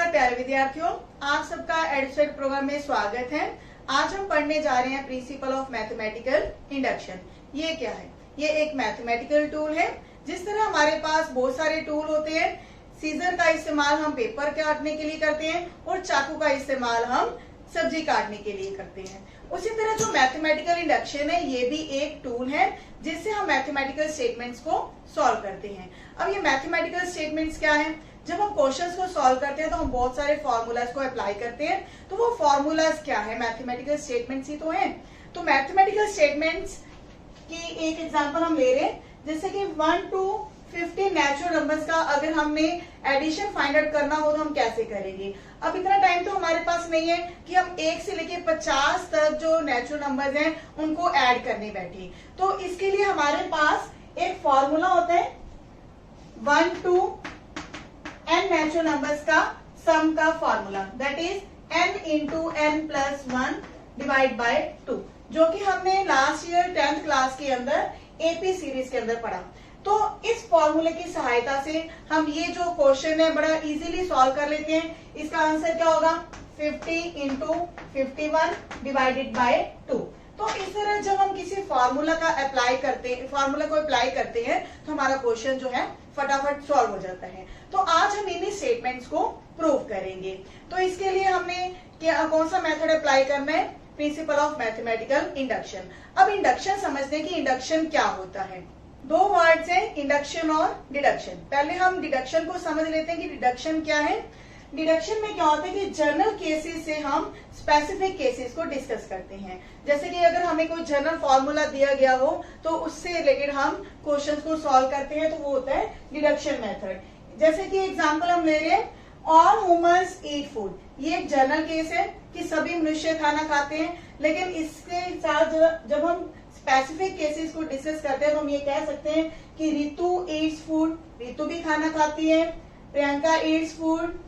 नमस्कार प्यारे विद्यार्थियों, आप सबका एडसेट प्रोग्राम में स्वागत है। आज हम पढ़ने जा रहे हैं प्रिंसिपल ऑफ मैथमेटिकल इंडक्शन। ये क्या है? ये एक मैथमेटिकल टूल है। जिस तरह हमारे पास बहुत सारे टूल होते हैं, सीजर का इस्तेमाल हम पेपर काटने के लिए करते हैं और चाकू का इस्तेमाल हम सब्जी काटने के लिए करते हैं, उसी तरह जो मैथमेटिकल इंडक्शन है ये भी एक टूल है जिससे हम मैथमेटिकल स्टेटमेंट्स को सॉल्व करते हैं। अब ये मैथमेटिकल स्टेटमेंट्स क्या है? जब हम क्वेश्चंस को सॉल्व करते हैं तो हम बहुत सारे फॉर्मूलाज को अप्लाई करते हैं। तो वो फॉर्मूलाज क्या है? मैथमेटिकल स्टेटमेंट्स ही तो हैं। तो मैथमेटिकल स्टेटमेंट्स की एक एग्जांपल हम ले रहे हैं, जैसे कि 1 to 50 नेचुरल नंबर्स का अगर हमने एडिशन फाइंड आउट करना हो तो हम कैसे करेंगे। अब इतना टाइम तो हमारे पास नहीं है कि हम 1 से लेके 50 तक जो नेचुरल नंबर्स हैं उनको ऐड करने बैठे। तो इसके लिए हमारे पास एक फॉर्मूला होता है 1 to n नेचुरल नंबर्स का सम का formula, that is n into n plus 1 divide bye 2, जो कि हमने लास्ट ईयर 10th क्लास के अंदर एपी सीरीज के अंदर पढ़ा। तो इस फॉर्मूले की सहायता से हम ये जो क्वेश्चन है बड़ा इजीली सॉल्व कर लेते हैं। इसका आंसर क्या होगा? 50 into 51 डिवाइडेड बाय 2। तो इस तरह जब हम किसी फॉर्मूला को अप्लाई करते हैं तो हमारा क्वेश्चन जो है फटाफट सॉल्व हो जाता है। तो आज हम इन्हीं स्टेटमेंट्स को प्रूव करेंगे। तो इसके लिए हमने कौन सा मेथड अप्लाई करना है? Principle of mathematical induction. अब इंडक्शन समझने की इंडक्शन क्या होता है। दो वर्ड्स हैं, इंडक्शन और डिडक्शन। पहले हम डिडक्शन को समझ लेते हैं कि डिडक्शन क्या है। डिडक्शन में क्या होता है कि जनरल केसेस से हम स्पेसिफिक केसेस को डिस्कस करते हैं। जैसे कि अगर हमें कोई जनरल फॉर्मूला दिया गया हो तो उससे रिलेटेड हम क्वेश्चंस को सॉल्व करते हैं, तो वो होता है डिडक्शन मेथड। जैसे कि एग्जांपल हम ले रहे हैं, ऑल ह्यूमंस ईट फूड। ये एक जनरल केस है कि सभी मनुष्य खाना खाते हैं, लेकिन इसके साथ जब हम स्पेसिफिक केसेस को डिस्कस करते हैं तो हम ये कह सकते हैं कि रितु ईट्स फूड, रितु भी खाना खाती है, Priyanka Yeats food,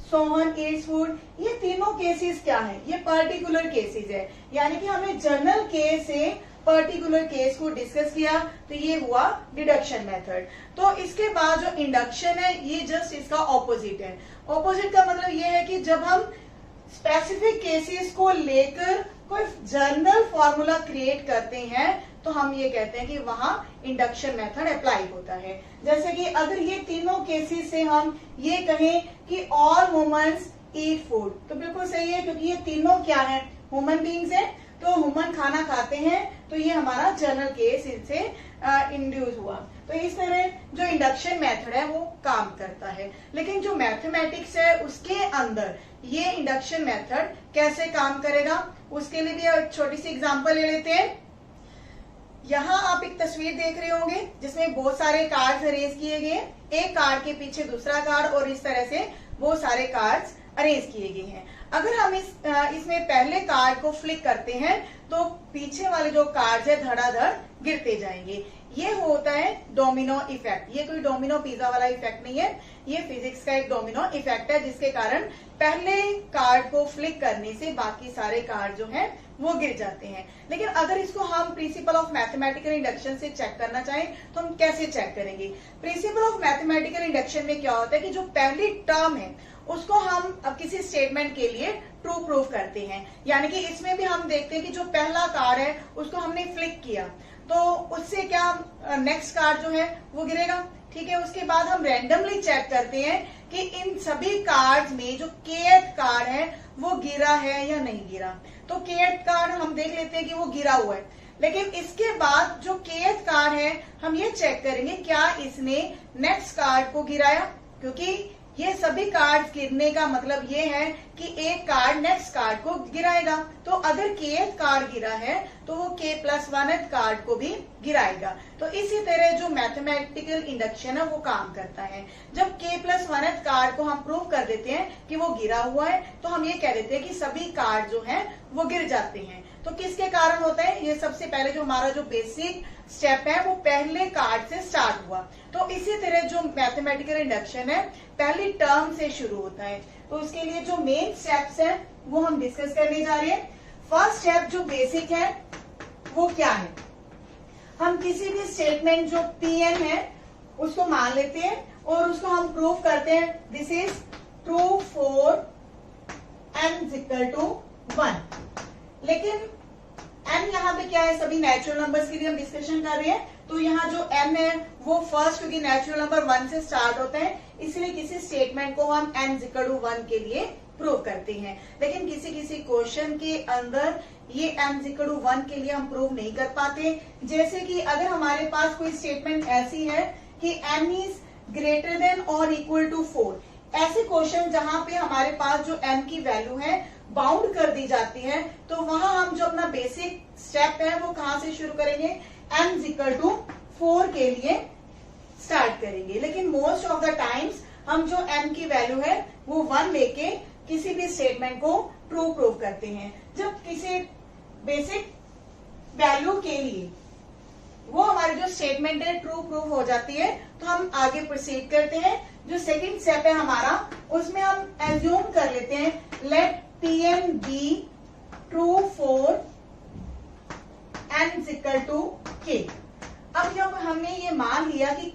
Sohan Yeats food. ये तीनों केसेस क्या है? ये पर्टिकुलर केसेस है, यानी कि हमने जनरल केस से पर्टिकुलर केस को डिस्कस किया, तो ये हुआ डिडक्शन मेथड। तो इसके बाद जो इंडक्शन है ये जस्ट इसका ऑपोजिट है। ऑपोजिट का मतलब ये है कि जब हम स्पेसिफिक केसेस को लेकर कोई जनरल फॉर्मूला क्रिएट करते हैं तो हम ये कहते हैं कि वहां इंडक्शन मेथड अप्लाई होता है। जैसे कि अगर ये तीनों केसेस से हम ये कहें कि ऑल ह्यूमंस ईट फूड, तो बिल्कुल सही है, क्योंकि ये तीनों क्या है? ह्यूमन बींग्स है, तो ह्यूमन खाना खाते हैं, तो ये हमारा जनरल केस इससे इंड्यूस हुआ। तो इस तरह जो इंडक्शन मेथड है वो काम करता है। लेकिन जो मैथमेटिक्स है उसके अंदर ये इंडक्शन मेथड कैसे काम करेगा, उसके लिए भी एक छोटी सी एग्जांपल ले लेते हैं। यहाँ आप एक तस्वीर देख रहे होंगे जिसमें बहुत सारे कार्ड्स अरेंज किए गए, एक कार्ड के पीछे दूसरा कार्ड, और इस तरह से बहुत सारे कार्ड्स अरेंज किए गए हैं। अगर हम इसमें पहले कार्ड को फ्लिक करते हैं तो पीछे वाले जो कार्ड्स है धड़ाधड़ गिरते जाएंगे। ये होता है डोमिनो इफेक्ट। ये कोई डोमिनो पिज्जा वाला इफेक्ट नहीं है, ये फिजिक्स का एक डोमिनो इफेक्ट है, जिसके कारण पहले कार्ड को फ्लिक करने से बाकी सारे कार्ड जो हैं वो गिर जाते हैं। लेकिन अगर इसको हम प्रिंसिपल ऑफ मैथमेटिकल इंडक्शन से चेक करना चाहें तो हम कैसे चेक करेंगे? प्रिंसिपल ऑफ मैथमेटिकल इंडक्शन में क्या होता है कि जो पहली टर्म है उसको हम अब किसी स्टेटमेंट के लिए ट्रू प्रूफ करते हैं। यानी कि इसमें भी हम देखते हैं कि जो पहला कार्ड है उसको हमने फ्लिक किया तो उससे क्या नेक्स्ट कार्ड जो है वो गिरेगा, ठीक है। उसके बाद हम रैंडमली चेक करते हैं कि इन सभी कार्ड्स में जो kth कार्ड है वो गिरा है या नहीं गिरा। तो kth कार्ड हम देख लेते हैं कि वो गिरा हुआ है, लेकिन इसके बाद जो kth कार्ड है हम ये चेक करेंगे क्या इसने नेक्स्ट कार्ड को गिराया, क्योंकि ये सभी कार्ड गिरने का मतलब ये है कि एक कार्ड नेक्स्ट कार्ड को गिराएगा। तो अगर kth कार्ड गिरा है तो वो k+1th कार्ड को भी गिराएगा। तो इसी तरह जो मैथमेटिकल इंडक्शन है वो काम करता है। जब k+1th कार्ड को हम प्रूव कर देते हैं कि वो गिरा हुआ है तो हम ये कह देते हैं कि सभी कार्ड जो हैं वो गिर जाते हैं। तो किसके कारण होता है? ये सबसे पहले जो हमारा जो बेसिक स्टेप है वो पहले कार्ड से स्टार्ट हुआ। तो इसी तरह जो मैथमेटिकल इंडक्शन है पहली टर्म से शुरू होता है। तो उसके लिए जो मेन स्टेप्स हैं वो हम डिस्कस करने जा रहे हैं। फर्स्ट स्टेप जो बेसिक है वो क्या है? हम किसी भी स्टेटमेंट जो Pn है उसको मान लेते हैं और उसको हम प्रूव करते हैं this is true for n is equal to 1। लेकिन n यहाँ पे क्या है, सभी नेचुरल नंबर्स के लिए हम डिस्कशन कर रहे हैं, तो यहाँ जो m है वो फर्स्ट, क्योंकि नेचुरल नंबर 1 से स्टार्ट होते हैं, इसलिए किसी स्टेटमेंट को हम n इज इक्वल टू 1 के लिए प्रूव करते हैं। लेकिन किसी किसी क्वेश्चन के अंदर ये n इज इक्वल टू 1 के लिए हम प्रूव नहीं कर पाते। जैसे कि अगर हमारे पास कोई स्टेटमेंट ऐसी है कि n इज ग्रेटर देन और इक्वल टू 4, ऐसे क्वेश्चन जहां पे हमारे पास जो n की वैल्यू है बाउंड कर दी जाती है, तो वहां हम जो अपना बेसिक स्टेप है वो कहां से शुरू करेंगे, n इज इक्वल टू 4 के लिए स्टार्ट करेंगे। लेकिन मोस्ट ऑफ द टाइम्स हम जो n की वैल्यू है वो 1 लेके किसी भी स्टेटमेंट को ट्रू प्रूव करते हैं। जब किसी बेसिक वैल्यू के लिए वो हमारी जो स्टेटमेंट है ट्रू प्रूव हो जाती है, तो हम आगे प्रोसीड करते हैं। जो सेकंड स्टेप है हमारा, उसमें हम एज्यूम कर लेते हैं let Pn be true for n is equal to k। अब जब हमने ये मान लिया कि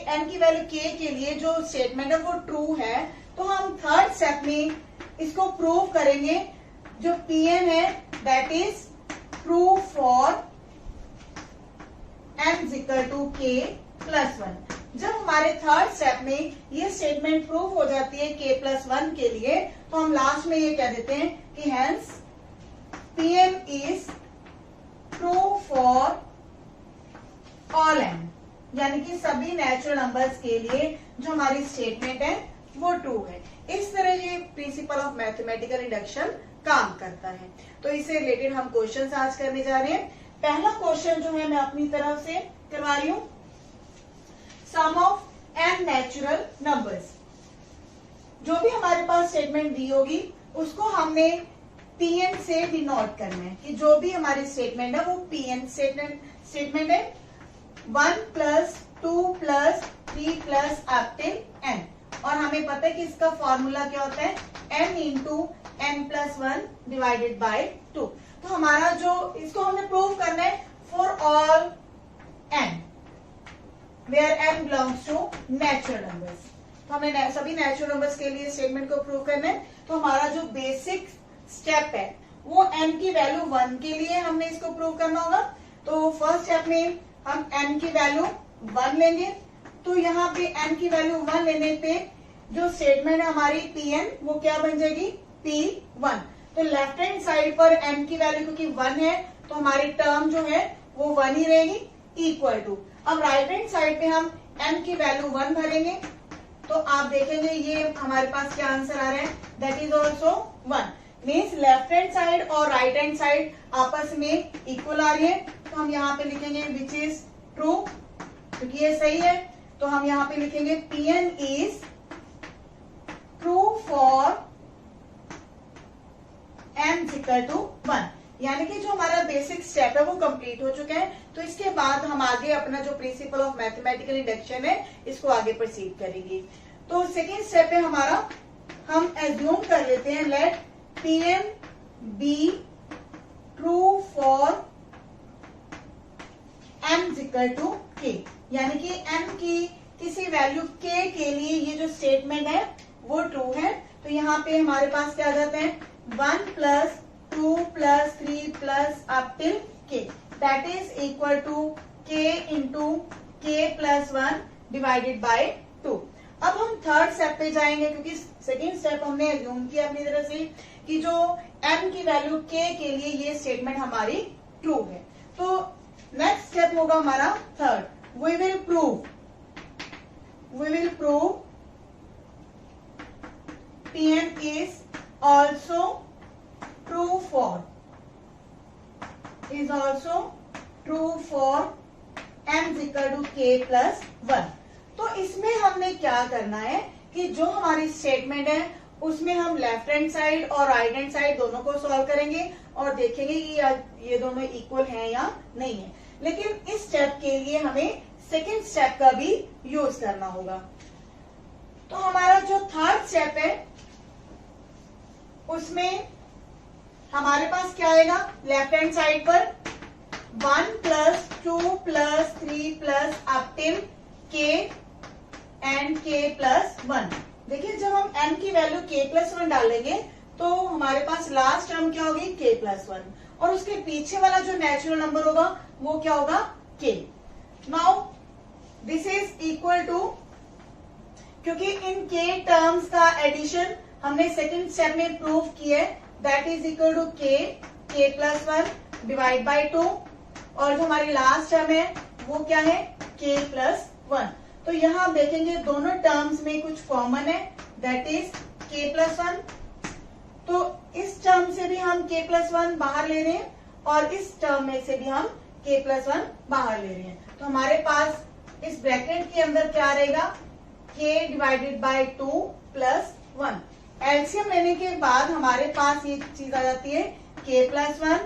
n की वैल्यू k के लिए जो स्टेटमेंट है वो ट्रू है, तो हम थर्ड स्टेप में इसको प्रूव करेंगे। जो Pn है that is true for n is equal to k plus 1। जब हमारे थर्ड स्टेप में ये स्टेटमेंट प्रूव हो जाती है k प्लस 1 के लिए, तो हम लास्ट में ये कह देते हैं कि hence Pn is true for all n, यानी कि सभी नेचुरल नंबर्स के लिए जो हमारी स्टेटमेंट है वो ट्रू है। इस तरह ये प्रिंसिपल ऑफ मैथमेटिकल इंडक्शन काम करता है। तो इससे रिलेटेड हम क्वेश्चन आज करने जा रहे हैं। पहला क्वेश्चन जो है मैं अपनी तरफ से करवा रही हूं, सम ऑफ n नेचुरल नंबर्स। जो भी हमारे पास स्टेटमेंट दी होगी उसको हमने Pn से डिनोट करना है कि जो भी हमारी स्टेटमेंट है वो Pn स्टेटमेंट है 1 plus 2 plus 3 plus up till n। और हमें पता है कि इसका फॉर्मूला क्या होता है, n into n plus 1 divided by 2। तो हमारा जो इसको हमने प्रूव करना है for all n where n belongs to natural numbers. तो हमें सभी नेचुरल नंबर्स के लिए स्टेटमेंट को प्रूव करना है। तो हमारा जो बेसिक स्टेप है वो n की वैल्यू 1 के लिए हमने इसको प्रूव करना होगा। तो फर्स्ट स्टेप में हम n की वैल्यू 1 लेंगे। तो यहाँ पे n की वैल्यू 1 लेने पे जो स्टेटमेंट है हमारी Pn वो क्या बन जाएगी, P1। तो लेफ्ट हैंड साइड पर n की वैल्यू क्योंकि 1 है तो हमारी टर्म जो है वो 1 ही रहेगी, इक्वल टू। अब राइट हैंड साइड पे हम n की वैल्यू 1 भरेंगे, तो आप देखेंगे ये हमारे पास क्या आंसर आ रहा है, that is also 1। Means left hand side और राइट हैंड साइड आपस में इक्वल आ रही है। तो हम यहाँ पे लिखेंगे विच इज ट्रू, क्योंकि ये सही है। तो हम यहाँ पे लिखेंगे Pn is true for n equal to 1, यानी कि जो हमारा बेसिक स्टेप है वो कंप्लीट हो चुका है। तो इसके बाद हम आगे अपना जो प्रिंसिपल ऑफ मैथमेटिकल इंडक्शन है इसको आगे प्रोसीड करेंगे। तो सेकेंड स्टेप है हमारा, हम एज्यूम कर लेते हैं let Pn be true for n equal to k, यानी कि n की किसी वैल्यू k के लिए ये जो स्टेटमेंट है वो ट्रू है। तो यहाँ पे हमारे पास क्या आ जाते हैं 1 plus 2 plus 3 plus up till k, that is equal to k into k plus 1 divided by 2। अब हम थर्ड स्टेप पे जाएंगे, क्योंकि सेकेंड स्टेप हमने एज्यूम किया अपनी तरह से कि जो n की वैल्यू k के लिए ये स्टेटमेंट हमारी ट्रू है। तो नेक्स्ट स्टेप होगा हमारा third, we will prove Pn is also true for n equal to k plus 1। तो इसमें हमने क्या करना है कि जो हमारी स्टेटमेंट है उसमें हम लेफ्ट हैंड साइड और राइट हैंड साइड दोनों को सॉल्व करेंगे और देखेंगे कि ये दोनों इक्वल हैं या नहीं है। लेकिन इस स्टेप के लिए हमें सेकेंड स्टेप का भी यूज करना होगा। तो हमारा जो थर्ड स्टेप है उसमें हमारे पास क्या आएगा, लेफ्ट हैंड साइड पर 1 plus 2 plus 3 plus up till k and k plus 1। Value k plus 1 डालेंगे तो हमारे पास लास्ट टर्म क्या होगी k प्लस 1 और उसके पीछे वाला जो नेचुरल नंबर होगा वो क्या होगा k। Now this is equal to, क्योंकि इन k टर्म्स का एडिशन हमने सेकंड स्टेप में प्रूव किया है, that is equal to k plus 1 divide by 2 और जो हमारी लास्ट टर्म है वो क्या है k प्लस 1। तो यहाँ आप देखेंगे दोनों टर्म्स में कुछ कॉमन है, दैट इज k प्लस 1। तो इस टर्म से भी हम k प्लस 1 बाहर ले रहे हैं और इस टर्म में से भी हम k प्लस 1 बाहर ले रहे हैं। तो हमारे पास इस ब्रैकेट के अंदर क्या रहेगा k divided by 2 plus 1। LCM लेने के बाद हमारे पास ये चीज आ जाती है k plus 1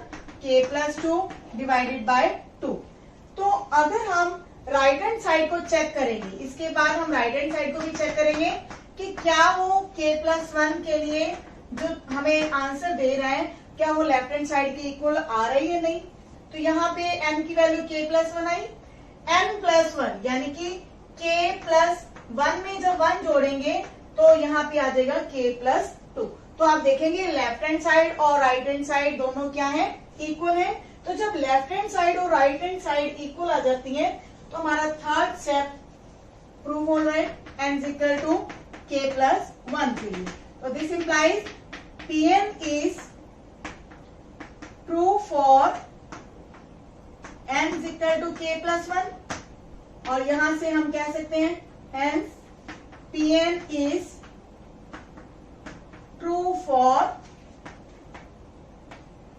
k plus 2 divided by 2। तो अगर हम राइट हैंड साइड को चेक करेंगे, इसके बाद हम राइट हैंड साइड को भी चेक करेंगे कि क्या वो k प्लस 1 के लिए जो हमें आंसर दे रहा है क्या वो लेफ्ट हैंड साइड के इक्वल आ रही है नहीं। तो यहाँ पे n की वैल्यू k प्लस 1 आई, n प्लस 1 यानी कि k प्लस 1 में जब 1 जोड़ेंगे तो यहाँ पे आ जाएगा k प्लस 2। तो आप देखेंगे लेफ्ट हैंड साइड और राइट हैंड साइड दोनों क्या है इक्वल है। तो जब लेफ्ट हैंड साइड और राइट हैंड साइड इक्वल आ जाती है तो हमारा थर्ड स्टेप प्रूव हो रहा है n is equal to k plus 1 के लिए। तो this implies Pn is true for n is equal to k plus 1 और यहां से हम कह सकते हैं hence Pn is true for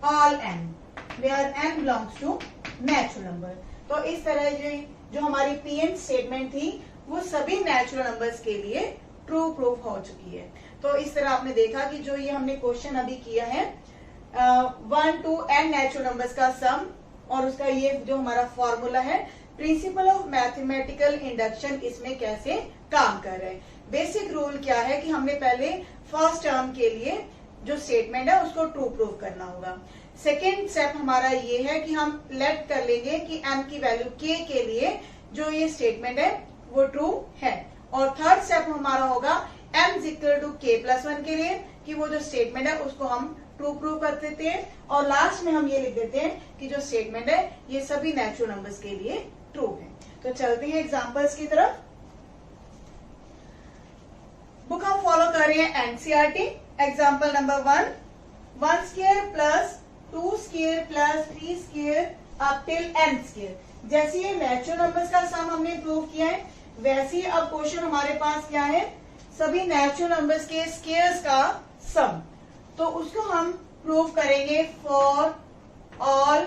all n where n belongs to natural number। तो इस तरह जो हमारी Pn स्टेटमेंट थी वो सभी नेचुरल नंबर्स के लिए ट्रू प्रूफ हो चुकी है। तो इस तरह आपने देखा कि जो ये हमने क्वेश्चन अभी किया है 1 to n नेचुरल नंबर्स का सम और उसका ये जो हमारा फॉर्मूला है प्रिंसिपल ऑफ मैथमेटिकल इंडक्शन इसमें कैसे काम कर रहे हैं। बेसिक रूल क्या है कि हमने पहले फर्स्ट टर्म के लिए जो स्टेटमेंट है उसको ट्रू प्रूव करना होगा। सेकेंड स्टेप हमारा ये है कि हम लेट कर लेंगे कि m की वैल्यू k के लिए जो ये स्टेटमेंट है वो ट्रू है और थर्ड स्टेप हमारा होगा m is equal to k plus 1 के लिए कि वो जो स्टेटमेंट है उसको हम ट्रू प्रूव कर देते हैं और लास्ट में हम ये लिख देते हैं कि जो स्टेटमेंट है ये सभी नेचुरल नंबर्स के लिए ट्रू है। तो चलते हैं एग्जांपल्स की तरफ। बुक हम फॉलो कर रहे हैं NCERT. Example number 1 square plus 2 square plus 3 square up till n square. जैसे ये नेचुरल नंबर्स का सम हमने प्रूव किया है वैसे ही अब क्वेश्चन हमारे पास क्या है सभी नेचुरल नंबर्स के स्क्वायर्स का सम। तो उसको हम प्रूव करेंगे for all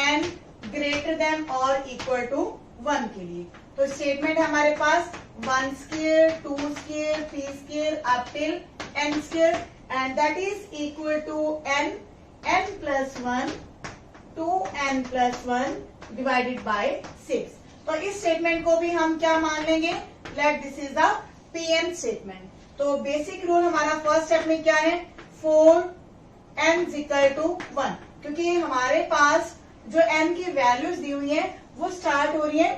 n greater than और इक्वल टू 1 के लिए। तो स्टेटमेंट है हमारे पास 1 square 2 square 3 square up till n square and that is equal to n plus 1 2n plus 1 divided by 6। तो इस स्टेटमेंट को भी हम क्या मान लेंगे let this is the Pn statement. तो बेसिक रूल हमारा फर्स्ट स्टेप में क्या है 4n इज इक्वल टू 1 क्योंकि हमारे पास जो n की वैल्यूज दी हुई है वो स्टार्ट हो रही है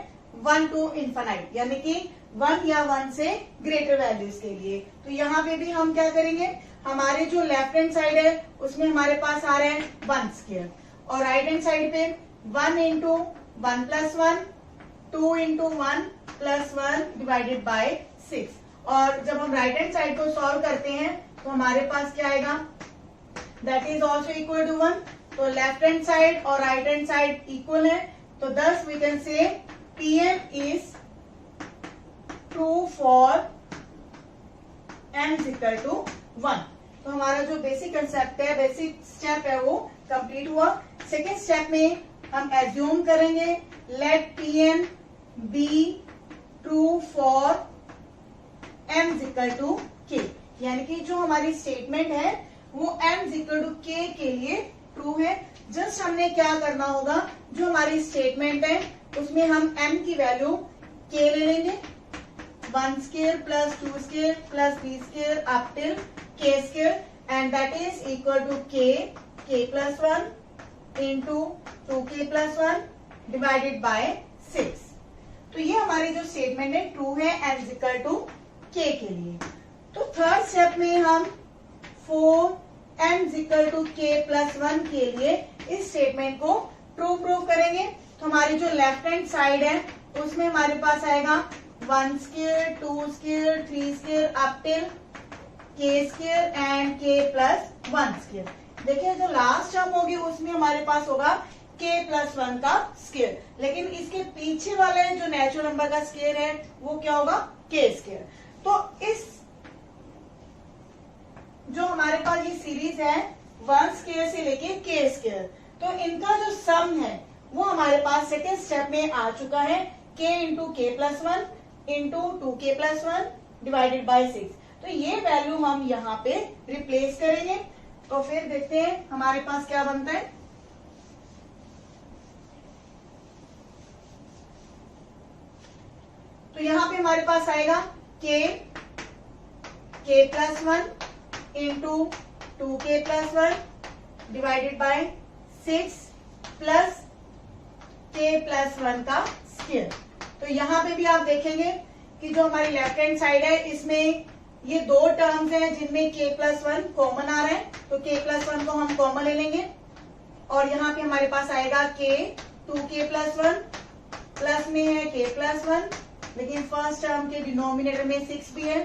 1 टू इन्फिनाइट यानी कि 1 या 1 से ग्रेटर वैल्यूज के लिए। तो यहाँ पे भी हम क्या करेंगे हमारे जो लेफ्ट हैंड साइड है उसमें हमारे पास आ रहा है 1 स्क्वायर और राइट हैंड साइड पे 1 into 1 plus 1 2 into 1 plus 1 divided by 6। और जब हम राइट हैंड साइड को सॉल्व करते हैं तो हमारे पास क्या आएगा that is also equal to 1। तो लेफ्ट हैंड साइड और राइट हैंड साइड इक्वल है तो thus we can say Pn is true for n is equal to 1। तो हमारा जो बेसिक कंसेप्ट है बेसिक स्टेप है वो कंप्लीट हुआ। सेकेंड स्टेप में हम एज्यूम करेंगे late Pn be true for m is equal to k यानी कि जो हमारी स्टेटमेंट है वो m is equal to k के लिए ट्रू है। जस्ट हमने क्या करना होगा जो हमारी स्टेटमेंट है उसमें हम m की वैल्यू k ले लेंगे 1 square plus 2 square plus 3 square up till k square and that is equal to k plus 1 into 2k plus 1 divided by 6। तो ये हमारी जो स्टेटमेंट है ट्रू है n is equal to k के लिए। तो थर्ड स्टेप में हम 4n = k+1 के लिए इस स्टेटमेंट को प्रूव करेंगे। तो हमारी जो लेफ्ट हैंड साइड है उसमें हमारे पास आएगा 1² 2² 3² up till k² and k+1²। देखिए जो लास्ट टर्म होगी उसमें हमारे पास होगा k+1 का स्क्वायर, लेकिन इसके पीछे वाले जो नेचुरल नंबर का स्क्वायर है वो क्या होगा k²। तो इस जो हमारे पास ये सीरीज है 1² से लेके k², तो इनका जो सम है वो हमारे पास सेकेंड स्टेप में आ चुका है k × k+1 × 2k+1 divided by 6। तो ये वैल्यू हम यहाँ पे रिप्लेस करेंगे। तो फिर देखते हैं हमारे पास क्या बनता है। तो यहाँ पे हमारे पास आएगा k+1 × 2k+1 divided by 6 plus k+1 का स्क्वायर। तो यहाँ पे भी आप देखेंगे कि जो हमारी लेफ्ट हैंड साइड है इसमें ये दो टर्म्स हैं जिनमें k+1 कॉमन आ रहा है, तो k+1 को हम कॉमन ले लेंगे और यहाँ पे हमारे पास आएगा k 2k+1 प्लस में है k+1, लेकिन फर्स्ट टर्म के डिनोमिनेटर में 6 भी है।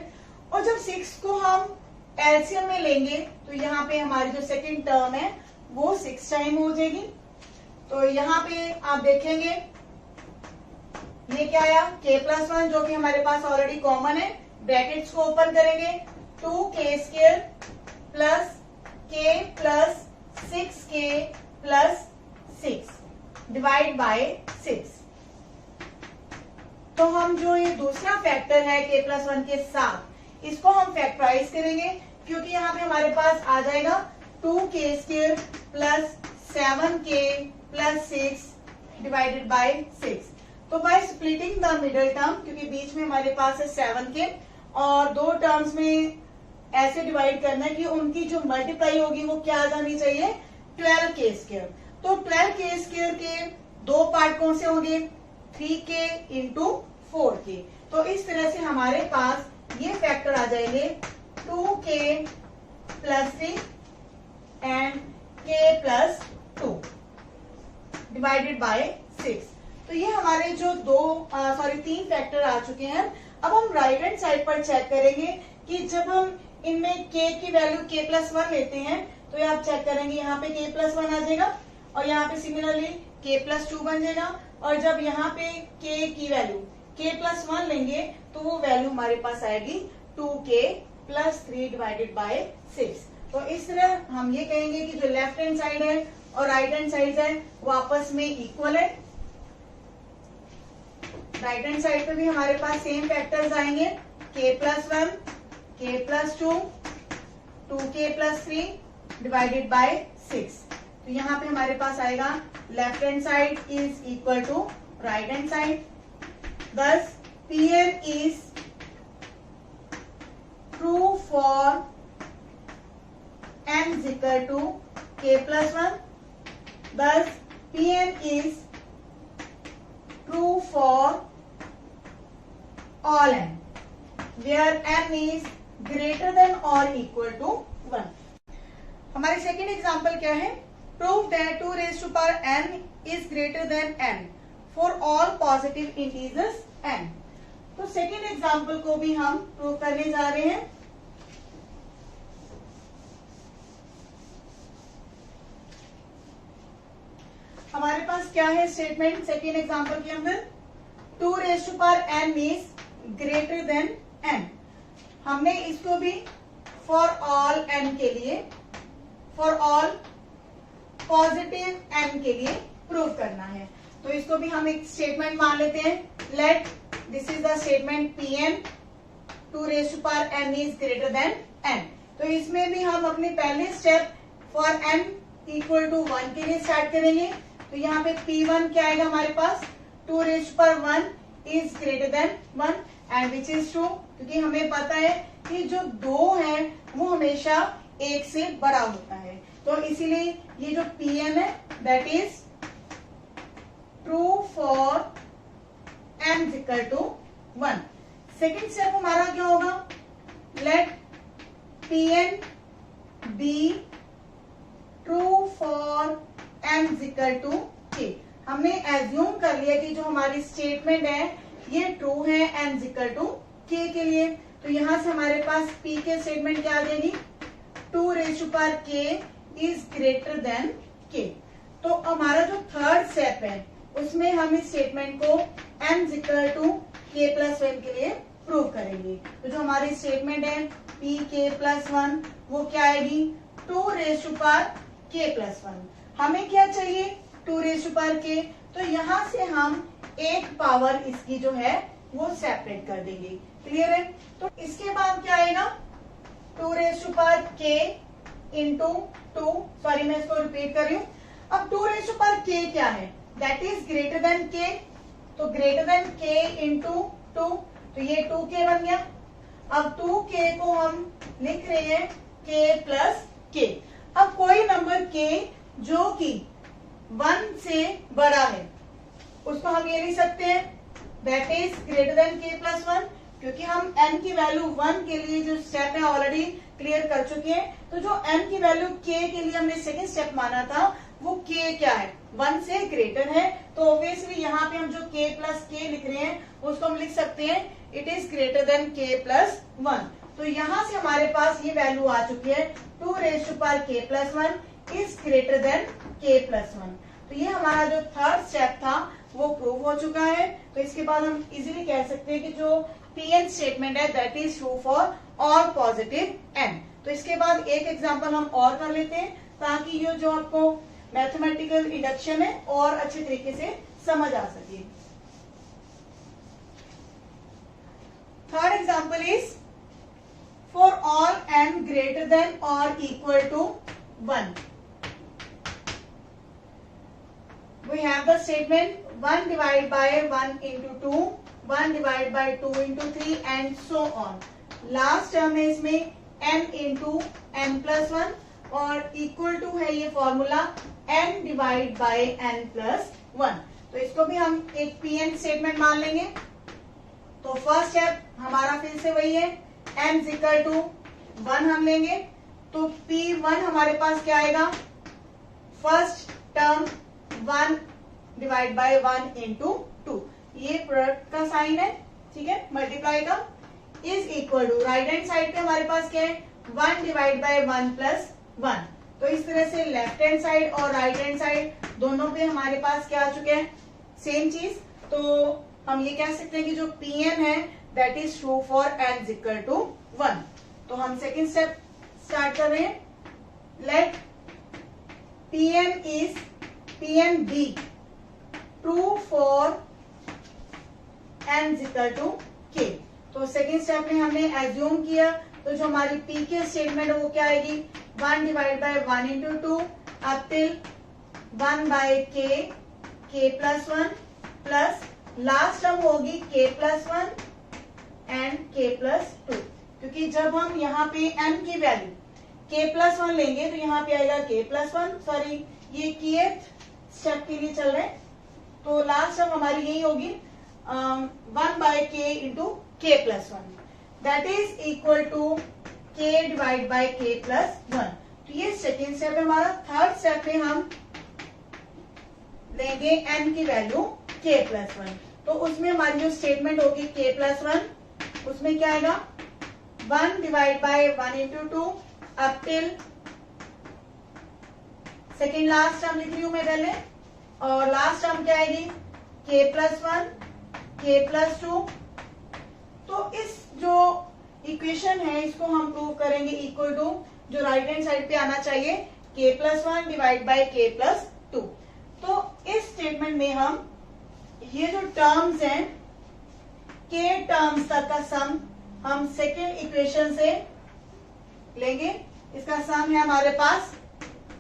और जब 6 को हम एलसीएम में लेंगे तो यहाँ पे हमारी जो सेकंड टर्म है वो 6 टाइम हो जाएगी। तो यहाँ पे आप देखेंगे ये क्या आया k+1 जो कि हमारे पास ऑलरेडी कॉमन है, ब्रैकेट्स को ओपन करेंगे 2k² plus k plus 6k plus 6 divide by 6। तो हम जो ये दूसरा फैक्टर है k+1 के साथ इसको हम फैक्टराइज करेंगे, क्योंकि यहाँ पे हमारे पास आ जाएगा 2k² plus 7k plus 6 divided by 6। तो by splitting the middle term, क्योंकि बीच में हमारे पास है 7k और दो टर्म्स में ऐसे डिवाइड करना है कि उनकी जो मल्टीप्लाई होगी वो क्या आ जानी चाहिए 12k²। तो 12k² के दो पार्ट कौन से होंगे 3k × 4k। तो इस तरह से हमारे पास ये फैक्टर आ जाएंगे 2k plus 3 and k plus 2 divided by 6। तो ये हमारे जो तीन फैक्टर आ चुके हैं। अब हम राइट हैंड साइड पर चेक करेंगे कि जब हम इनमें k की वैल्यू k+1 लेते हैं तो ये आप चेक करेंगे यहाँ पे k+1 आ जाएगा और यहाँ पे सिमिलरली k+2 बन जाएगा। और जब यहाँ पे k की वैल्यू k+1 लेंगे तो वो वैल्यू हमारे पास आएगी 2k प्लस 3 डिवाइडेड बाय 6। तो इस तरह हम ये कहेंगे कि जो लेफ्ट हैंड साइड है और राइट हैंड साइड है वो आपस में इक्वल है। राइट हैंड साइड पे भी हमारे पास सेम फैक्टर्स आएंगे k+1 k+2 2k plus 3 divided by 6। तो यहाँ पे हमारे पास आएगा left hand side is equal to right hand side, thus Pn is true for n is equal to k+1, thus Pn is true for all n where n is greater than or equal to 1। हमारे second example क्या है, prove that 2n is greater than n for all positive integers n। तो second example को भी हम prove करने जा रहे हैं। हमारे पास क्या है स्टेटमेंट सेकेंड एग्जाम्पल के अंदर 2n is greater than n। हमने इसको भी फॉर ऑल n के लिए, फॉर ऑल पॉजिटिव n के लिए प्रूव करना है। तो इसको भी हम एक स्टेटमेंट मान लेते हैं, let this is the statement Pn 2n is greater than n। तो इसमें भी हम अपने पहले step for n equal to 1 के लिए स्टार्ट करेंगे। तो यहाँ पे P1 क्या आएगा हमारे पास 2n is greater than 1 and which is true, क्योंकि हमें पता है कि जो 2 है वो हमेशा 1 से बड़ा होता है। तो इसीलिए ये जो Pn है that is true for n equal to 1। Second step हमारा क्या होगा, let Pn be true for n equal to k। हमने एज्यूम कर लिया कि जो हमारी स्टेटमेंट है ये ट्रू है n इक्वल टू k के लिए। तो यहां से हमारे पास p के स्टेटमेंट क्या आ जाएगी, 2k is greater than k। तो हमारा जो थर्ड स्टेप है उसमें हम इस स्टेटमेंट को n equal to k plus 1 के लिए प्रूव करेंगे। तो जो हमारी स्टेटमेंट है p k प्लस 1 वो क्या आएगी, 2k प्लस 1। हमें क्या चाहिए, 2k। तो यहां से हम एक पावर इसकी जो है वो सेपरेट कर देंगे। क्लियर है। तो इसके बाद क्या आएगा, 2k इंटू 2, सॉरी मैं इसको रिपीट कर रही हूं। अब 2k क्या है, that is greater than k। तो ग्रेटर देन k इंटू 2, तो ये 2k बन गया। अब 2k को हम लिख रहे हैं k प्लस k। अब कोई नंबर k जो कि 1 से बड़ा है उसको हम ये लिख सकते हैं that is greater than k plus 1, क्योंकि हम n की वैल्यू 1 के लिए जो स्टेप है ऑलरेडी क्लियर कर चुके हैं। तो जो n की वैल्यू k के लिए हमने सेकंड स्टेप माना था वो k क्या है, 1 से ग्रेटर है। तो ऑब्वियसली यहाँ पे हम जो k प्लस k लिख रहे हैं उसको हम लिख सकते हैं it is greater than k plus 1। तो यहाँ से हमारे पास ये वैल्यू आ चुकी है 2k plus 1 is greater than k plus 1। तो ये हमारा जो थर्ड स्टेप था वो प्रूव हो चुका है। तो इसके बाद हम इजीली कह सकते हैं कि जो Pn स्टेटमेंट है that is true for all positive n। तो इसके बाद एक एग्जांपल हम और कर लेते हैं ताकि ये जो आपको मैथमेटिकल इंडक्शन है और अच्छे तरीके से समझ आ सके। Third example is for all n greater than और equal to 1 we have the statement 1 divided by 1 into 2, 1 divided by 2 into 3 and so on। Last term है इसमें n into n plus 1 और इक्वल टू है ये formula n divide by n plus 1। तो इसको भी हम एक Pn स्टेटमेंट मान लेंगे। तो फर्स्ट स्टेप हमारा फिर से वही है, n इक्वल टू 1 हम लेंगे। तो P1 हमारे पास क्या आएगा, first term 1 divide by 1 into 2, ये प्रोडक्ट का साइन है, ठीक है, मल्टीप्लाई का, is equal to right hand side पे हमारे पास क्या है 1 डिवाइड बाय 1 प्लस 1। तो इस तरह से लेफ्ट हैंड साइड और राइट हैंड साइड दोनों पे हमारे पास क्या आ चुके हैं, सेम चीज। तो हम ये कह सकते हैं कि जो Pn है that is true for n equal to 1। तो हम सेकेंड स्टेप स्टार्ट कर रहे हैं। Let Pn be true for n equal to k। तो सेकेंड स्टेप में हमने एज्यूम किया, तो जो हमारी p के स्टेटमेंट है वो क्या आएगी, 1 divide by 1 into 2 up till 1 by k plus 1 plus last term होगी k plus 1 and k plus 2। क्योंकि जब हम यहाँ पे n की वैल्यू k प्लस 1 लेंगे तो यहाँ पे आएगा k प्लस 1, सॉरी ये kth स्टेप के लिए चल रहे हैं। तो लास्ट टर्म हमारी यही होगी 1 by k into k plus 1 that is equal to k divide by k plus 1। तो ये सेकेंड स्टेप है हमारा। थर्ड स्टेप में हम लेंगे n की वैल्यू k प्लस 1। तो उसमें हमारी जो स्टेटमेंट होगी k प्लस 1, उसमें क्या आएगा 1 divide by 1 into 2 up till second last term लिख रही हूं मैं पहले, और लास्ट टर्म क्या आएगी k प्लस 1 k प्लस 2। तो इस जो इक्वेशन है इसको हम प्रूव करेंगे इक्वल टू जो राइट हैंड साइड पे आना चाहिए k plus 1 divide by k plus 2। तो इस स्टेटमेंट में हम ये जो टर्म्स हैं k टर्म्स तक का सम हम सेकेंड इक्वेशन से लेंगे। इसका सम है हमारे पास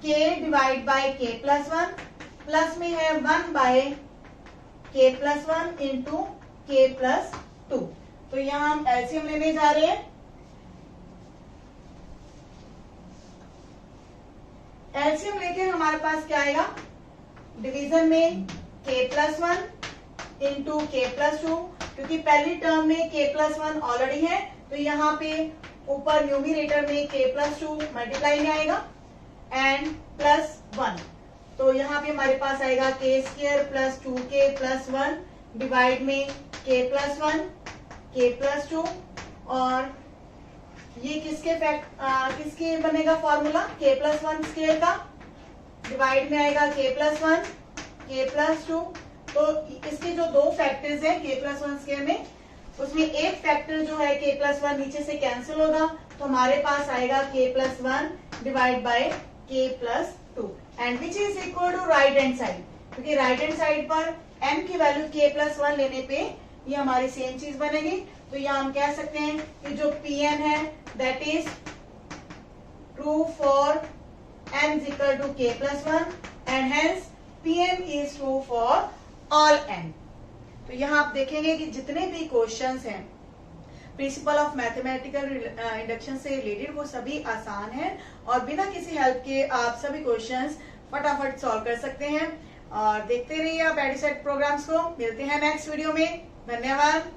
k divide by k plus 1 plus में है 1 by k plus 1 into k plus 2। तो यहाँ हम एलसीएम लेने जा रहे हैं। एलसीएम लेके हमारे पास क्या आएगा, डिवीजन में k plus 1 into k plus 2, क्योंकि पहली टर्म में k प्लस 1 ऑलरेडी है तो यहाँ पे ऊपर न्यूमिनेटर में k+2 मल्टीप्लाई में आएगा एंड +1, तो यहाँ पे हमारे पास आएगा k² + 2k + 1 डिवाइड में k+1 k+2, और ये किसके बनेगा फॉर्मूला, k+1 स्क्वायर का, डिवाइड में आएगा k+1 k+2। तो इसके जो दो फैक्टर्स हैं k+1 स्क्वायर में, उसमें एक फैक्टर जो है k+1 नीचे से कैंसिल होगा, तो हमारे पास आएगा k+1 divide by k+2 and which is equal to right hand side, क्योंकि राइट हैंड साइड पर m की वैल्यू k+1 लेने पे ये हमारी सेम चीज बनेगी। तो यहाँ हम कह सकते हैं कि जो Pn है that is true for m is equal to k+1 and hence Pn is true for all n। तो यहाँ आप देखेंगे कि जितने भी क्वेश्चंस हैं प्रिंसिपल ऑफ मैथमेटिकल इंडक्शन से रिलेटेड वो सभी आसान हैं और बिना किसी हेल्प के आप सभी क्वेश्चंस फटाफट सॉल्व कर सकते हैं। और देखते रहिए आप एडिसेट प्रोग्राम्स को। मिलते हैं नेक्स्ट वीडियो में। धन्यवाद।